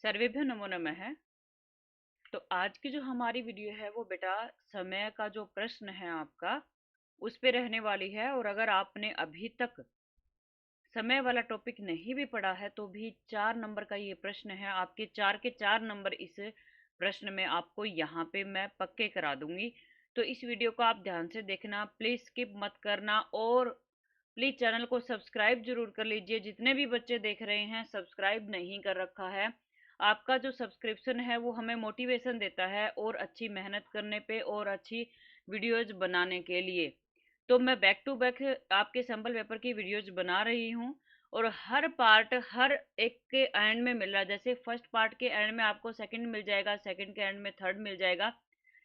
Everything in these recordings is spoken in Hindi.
सर्वेभ्यो नमो नमः। तो आज की जो हमारी वीडियो है वो बेटा समय का जो प्रश्न है आपका उस पे रहने वाली है। और अगर आपने अभी तक समय वाला टॉपिक नहीं भी पढ़ा है तो भी 4 नंबर का ये प्रश्न है, आपके 4 के 4 नंबर इस प्रश्न में आपको यहाँ पे मैं पक्के करा दूंगी। तो इस वीडियो को आप ध्यान से देखना, प्लीज स्किप मत करना और प्लीज चैनल को सब्सक्राइब जरूर कर लीजिए। जितने भी बच्चे देख रहे हैं सब्सक्राइब नहीं कर रखा है, आपका जो सब्सक्रिप्शन है वो हमें मोटिवेशन देता है और अच्छी मेहनत करने पे और अच्छी वीडियोज बनाने के लिए। तो मैं बैक टू बैक आपके सैम्पल पेपर की वीडियोज बना रही हूँ और हर पार्ट हर एक के एंड में मिल रहा है। जैसे फर्स्ट पार्ट के एंड में आपको सेकंड मिल जाएगा, सेकंड के एंड में थर्ड मिल जाएगा,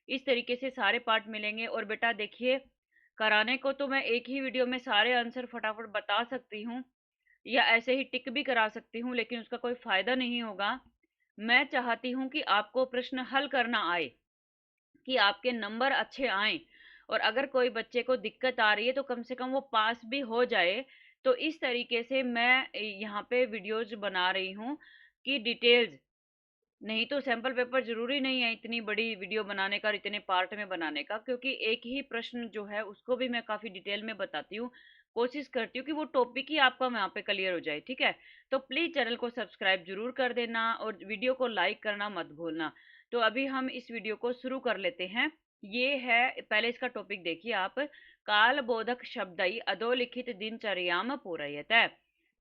इस तरीके से सारे पार्ट मिलेंगे। और बेटा देखिए, कराने को तो मैं एक ही वीडियो में सारे आंसर फटाफट बता सकती हूँ या ऐसे ही टिक भी करा सकती हूँ, लेकिन उसका कोई फायदा नहीं होगा। मैं चाहती हूँ कि आपको प्रश्न हल करना आए, कि आपके नंबर अच्छे आए। और अगर कोई बच्चे को दिक्कत आ रही है तो कम से कम वो पास भी हो जाए। तो इस तरीके से मैं यहाँ पे वीडियोज बना रही हूँ कि डिटेल्स, नहीं तो सैंपल पेपर जरूरी नहीं है इतनी बड़ी वीडियो बनाने का और इतने पार्ट में बनाने का, क्योंकि एक ही प्रश्न जो है उसको भी मैं काफी डिटेल में बताती हूँ। कोशिश करती हूँ कि वो टॉपिक ही आपका वहाँ पे क्लियर हो जाए, ठीक है। तो प्लीज चैनल को सब्सक्राइब जरूर कर देना और वीडियो को लाइक करना मत भूलना। तो अभी हम इस वीडियो को शुरू कर लेते हैं। ये है, पहले इसका टॉपिक देखिए आप। काल बोधक शब्दई अधोलिखित दिनचर्याम पूरयत।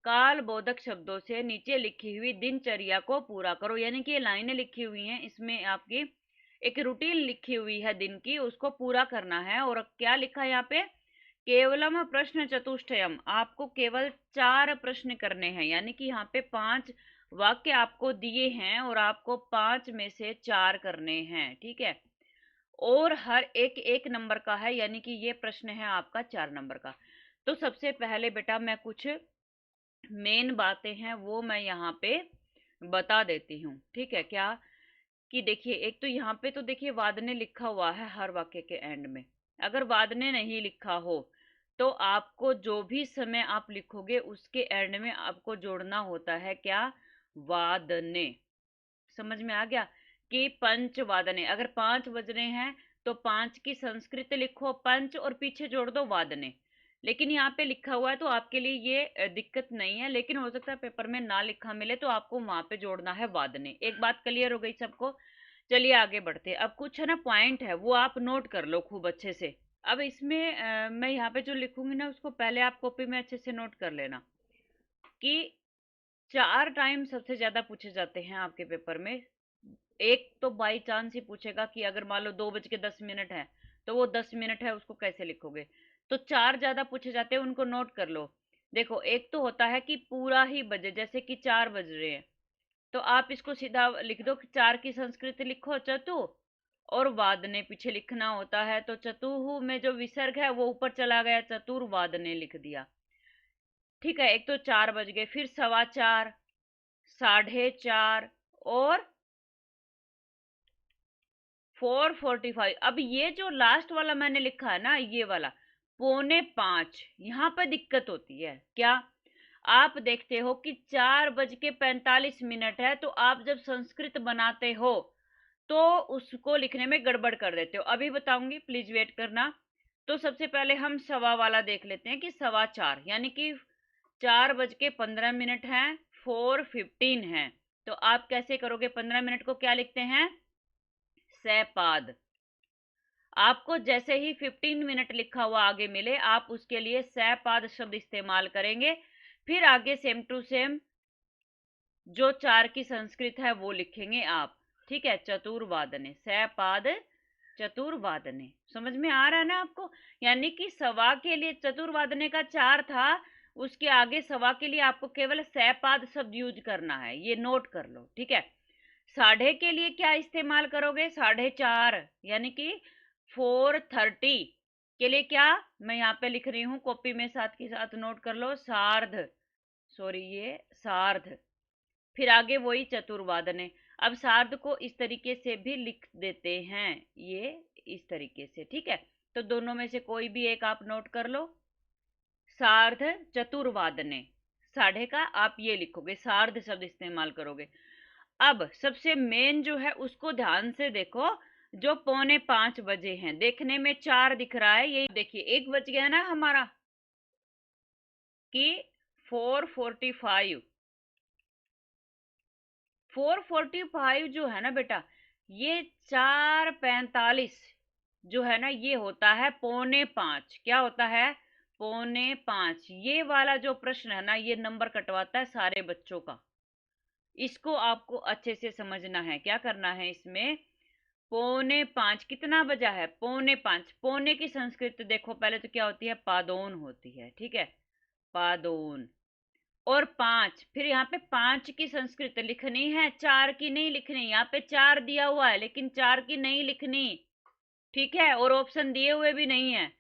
काल बोधक शब्दों से नीचे लिखी हुई दिनचर्या को पूरा करो। यानी कि ये लाइनें लिखी हुई हैं, इसमें आपकी एक रूटीन लिखी हुई है दिन की, उसको पूरा करना है। और क्या लिखा है यहाँ पे? केवलम प्रश्न चतुष्टयम, आपको केवल 4 प्रश्न करने हैं। यानी कि यहाँ पे 5 वाक्य आपको दिए हैं और आपको 5 में से 4 करने हैं, ठीक है। और हर एक 1 नंबर का है, यानी कि ये प्रश्न है आपका 4 नंबर का। तो सबसे पहले बेटा मैं कुछ मेन बातें हैं वो मैं यहाँ पे बता देती हूँ, ठीक है। क्या कि देखिए, एक तो यहाँ पे तो देखिए वादने लिखा हुआ है हर वाक्य के एंड में। अगर वादने नहीं लिखा हो तो आपको जो भी समय आप लिखोगे उसके एंड में आपको जोड़ना होता है क्या? वादने। समझ में आ गया? कि पंच वादने, अगर 5 बज रहे हैं तो 5 की संस्कृत लिखो पंच और पीछे जोड़ दो वादने। लेकिन यहाँ पे लिखा हुआ है तो आपके लिए ये दिक्कत नहीं है, लेकिन हो सकता है पेपर में ना लिखा मिले तो आपको वहां पे जोड़ना है वादने। एक बात क्लियर हो गई सबको? चलिए आगे बढ़ते हैं। अब कुछ है ना पॉइंट है वो आप नोट कर लो खूब अच्छे से। अब इसमें मैं यहाँ पे जो लिखूंगी ना उसको पहले आप कॉपी में अच्छे से नोट कर लेना कि 4 टाइम सबसे ज्यादा पूछे जाते हैं आपके पेपर में। एक तो बाई चांस ही पूछेगा कि अगर मान लो 2:10 है तो वो 10 मिनट है, उसको कैसे लिखोगे? तो 4 ज्यादा पूछे जाते हैं, उनको नोट कर लो। देखो, एक तो होता है कि पूरा ही बजे, जैसे कि 4 बज रहे हैं तो आप इसको सीधा लिख दो कि 4 की संस्कृत लिखो चतु, और वादने पीछे लिखना होता है तो चतुहु में जो विसर्ग है वो ऊपर चला गया, चतुर्वादने लिख दिया। ठीक है, एक तो 4 बज गए, फिर 4:15, 4:30 और 4:45। अब ये जो लास्ट वाला मैंने लिखा है ना, ये वाला 4:45, यहाँ पर दिक्कत होती है। क्या? आप देखते हो कि 4:45 है, तो आप जब संस्कृत बनाते हो तो उसको लिखने में गड़बड़ कर देते हो। अभी बताऊंगी, प्लीज वेट करना। तो सबसे पहले हम सवा वाला देख लेते हैं कि 4:15, यानी कि 4:15 है, 4:15 है। तो आप कैसे करोगे? 15 मिनट को क्या लिखते हैं? सैपाद। आपको जैसे ही 15 मिनट लिखा हुआ आगे मिले आप उसके लिए सैपाद शब्द इस्तेमाल करेंगे। फिर आगे सेम टू सेम जो 4 की संस्कृत है वो लिखेंगे आप, ठीक है। चतुर्वादने, सैपाद चतुर्वादने। समझ में आ रहा है ना आपको? यानी कि सवा के लिए चतुर्वादने का 4 था, उसके आगे सवा के लिए आपको केवल सैपाद शब्द यूज करना है, ये नोट कर लो, ठीक है। साढ़े के लिए क्या इस्तेमाल करोगे? 4:30, यानी कि 4:30 के लिए क्या मैं यहाँ पे लिख रही हूँ, कॉपी में साथ के साथ नोट कर लो, सार्ध। सॉरी, ये सार्ध। फिर आगे वही चतुर्वादने। अब सार्ध को इस तरीके से भी लिख देते हैं, ये इस तरीके से, ठीक है। तो दोनों में से कोई भी एक आप नोट कर लो। सार्ध चतुर्वादने, साढ़े का आप ये लिखोगे, सार्ध शब्द इस्तेमाल करोगे। अब सबसे मेन जो है उसको ध्यान से देखो, जो 4:45 बजे हैं, देखने में 4 दिख रहा है, ये देखिए 1 बज गया ना हमारा, कि 4:45, 4:45 जो है ना बेटा, ये 4:45 जो है ना, ये होता है 4:45। क्या होता है? 4:45। ये वाला जो प्रश्न है ना, ये नंबर कटवाता है सारे बच्चों का। इसको आपको अच्छे से समझना है। क्या करना है इसमें? 4:45 कितना बजा है? 4:45। पौने की संस्कृत देखो पहले तो क्या होती है? पादोन होती है, ठीक है, पादोन। और 5, फिर यहाँ पे 5 की संस्कृत लिखनी है, 4 की नहीं लिखनी। यहाँ पे 4 दिया हुआ है लेकिन 4 की नहीं लिखनी, ठीक है, और ऑप्शन दिए हुए भी नहीं है।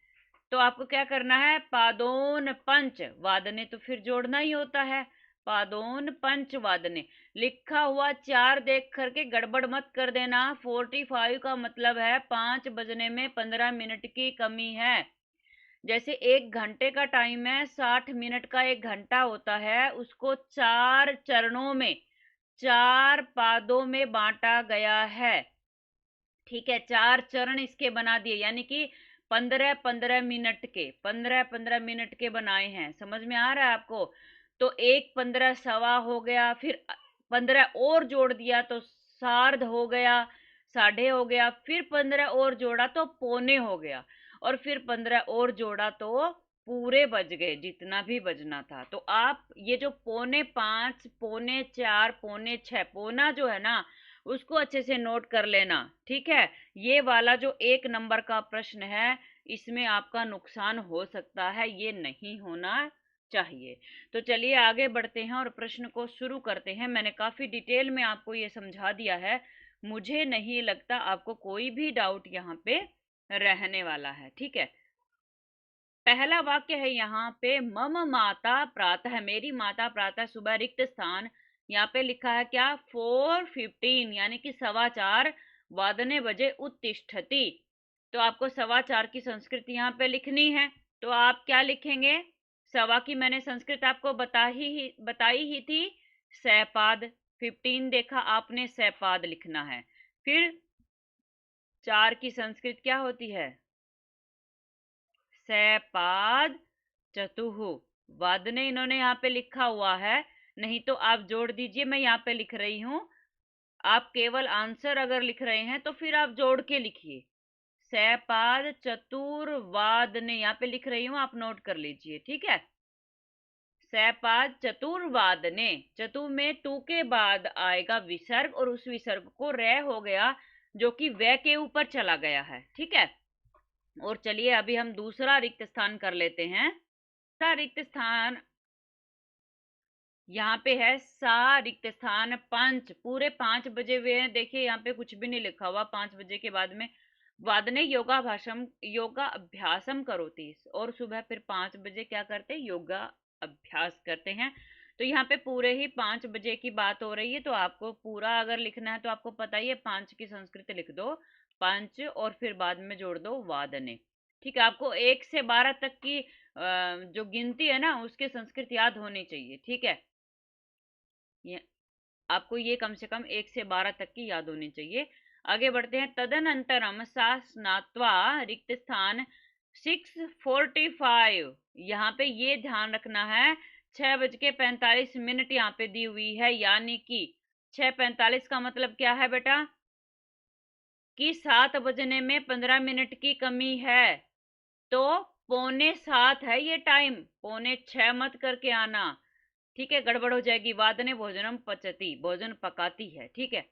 तो आपको क्या करना है? पादोन पंच वादने, तो फिर जोड़ना ही होता है। पादोन पंच वादने, लिखा हुआ 4 देख करके गड़बड़ मत कर देना। 45 का मतलब है 5 बजने में 15 मिनट की कमी है। जैसे 1 घंटे का टाइम है, 60 मिनट का 1 घंटा होता है, उसको 4 चरणों में, 4 पादों में बांटा गया है, ठीक है। 4 चरण इसके बना दिए, यानी कि 15-15 मिनट के, 15-15 मिनट के बनाए हैं। समझ में आ रहा है आपको? तो 1 15 सवा हो गया, फिर 15 और जोड़ दिया तो सार्ध हो गया, साढ़े हो गया, फिर 15 और जोड़ा तो पौने हो गया, और फिर 15 और जोड़ा तो पूरे बज गए, जितना भी बजना था। तो आप ये जो 4:45, 4:45, 4:45, पौना जो है ना, उसको अच्छे से नोट कर लेना, ठीक है। ये वाला जो 1 नंबर का प्रश्न है, इसमें आपका नुकसान हो सकता है, ये नहीं होना चाहिए। तो चलिए आगे बढ़ते हैं और प्रश्न को शुरू करते हैं। मैंने काफी डिटेल में आपको ये समझा दिया है, मुझे नहीं लगता आपको कोई भी डाउट यहाँ पे रहने वाला है, ठीक है। पहला वाक्य है यहाँ पे, मम माता प्रातः, मेरी माता प्रातः सुबह, रिक्त स्थान, यहाँ पे लिखा है क्या? 4:15, यानी कि 4:15 वादने बजे उत्तिष्ठति। तो आपको 4:15 की संस्कृत यहाँ पे लिखनी है। तो आप क्या लिखेंगे? सवा की मैंने संस्कृत आपको बताई ही थी, सैपाद। 15 देखा आपने, सैपाद लिखना है। फिर 4 की संस्कृत क्या होती है? सैपाद चतुः। वादने इन्होंने यहाँ पे लिखा हुआ है, नहीं तो आप जोड़ दीजिए, मैं यहाँ पे लिख रही हूँ। आप केवल आंसर अगर लिख रहे हैं तो फिर आप जोड़ के लिखिए। सैपाद चतुर्वादने यहाँ पे लिख रही हूँ, आप नोट कर लीजिए, ठीक है। सैपाद चतुर्वादने, चतु में टू के बाद आएगा विसर्ग, और उस विसर्ग को रे हो गया, जो कि वे के ऊपर चला गया है, ठीक है। और चलिए अभी हम दूसरा रिक्त स्थान कर लेते हैं। दूसरा रिक्त स्थान यहाँ पे है, सा रिक्त स्थान पंच, पूरे 5 बजे हुए हैं। देखिए यहाँ पे कुछ भी नहीं लिखा हुआ, 5 बजे के बाद में वादने योगा अभ्यासम करोति, और सुबह फिर 5 बजे क्या करते हैं? योगा अभ्यास करते हैं। तो यहाँ पे पूरे ही 5 बजे की बात हो रही है, तो आपको पूरा अगर लिखना है तो आपको पता ही है, 5 की संस्कृत लिख दो, 5, और फिर बाद में जोड़ दो वादने, ठीक है। आपको 1 से 12 तक की जो गिनती है ना, उसकी संस्कृत याद होनी चाहिए, ठीक है। ये आपको ये कम से कम 1 से 12 तक की याद होनी चाहिए। आगे बढ़ते हैं। तदनंतरम सा स्नात्वा रिक्त स्थान 6:45, यहाँ पे ये ध्यान रखना है, 6:45 यहाँ पे दी हुई है, यानी कि 6:45 का मतलब क्या है बेटा? कि 7 बजने में 15 मिनट की कमी है। तो 6:45 है ये टाइम, 6:45 मत करके आना, ठीक है, गड़बड़ हो जाएगी। वादने भोजनम पचती, भोजन पकाती है, ठीक है।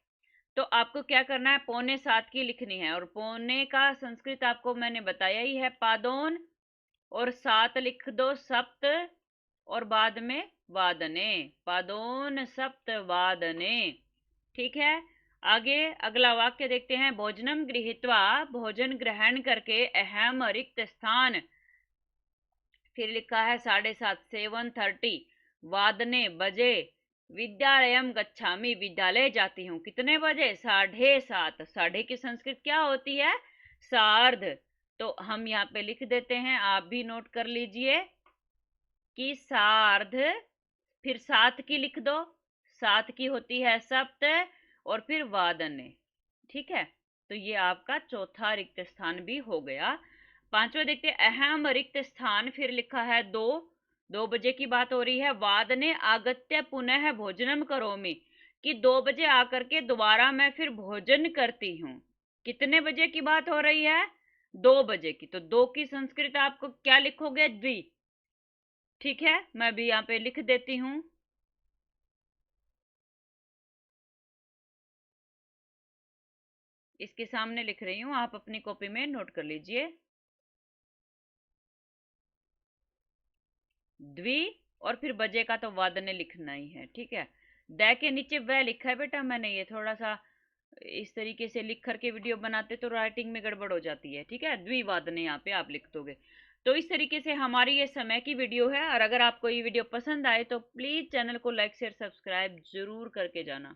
तो आपको क्या करना है? 6:45 की लिखनी है, और पौने का संस्कृत आपको मैंने बताया ही है, पादोन, और 7 लिख दो सप्त, और बाद में वादने, पादोन सप्त वादने, ठीक है। आगे अगला वाक्य देखते हैं। भोजनम गृहीत्वा, भोजन ग्रहण करके, अहम रिक्त स्थान, फिर लिखा है 7:30, 7:30 वादने बजे, विद्यालयम गच्छामि, विद्यालय जाती हूँ, कितने बजे? 7:30। साढ़े की संस्कृत क्या होती है? सार्ध। तो हम यहाँ पे लिख देते हैं, आप भी नोट कर लीजिए कि सार्ध, फिर 7 की लिख दो, साथ की होती है सप्त, और फिर वादने। ठीक है, तो ये आपका चौथा रिक्त स्थान भी हो गया। पांचवा देखते हैं, अहम रिक्त स्थान, फिर लिखा है 2, 2 बजे की बात हो रही है। वादने आगत्य पुनः भोजनम करोमि, कि 2 बजे आकर के दोबारा मैं फिर भोजन करती हूँ। कितने बजे की बात हो रही है? 2 बजे की। तो दो की संस्कृत आपको क्या लिखोगे? द्वि। ठीक है, मैं भी यहाँ पे लिख देती हूँ। इसके सामने लिख रही हूँ, आप अपनी कॉपी में नोट कर लीजिए। द्वि, और फिर बजे का तो वादने लिखना ही है। ठीक है, द के नीचे वह लिखा है बेटा मैंने, ये थोड़ा सा इस तरीके से लिख करके वीडियो बनाते तो राइटिंग में गड़बड़ हो जाती है। ठीक है, द्विवादने यहाँ पे आप लिख दोगे। तो इस तरीके से हमारी ये समय की वीडियो है, और अगर आपको ये वीडियो पसंद आए तो प्लीज चैनल को लाइक शेयर सब्सक्राइब जरूर करके जाना।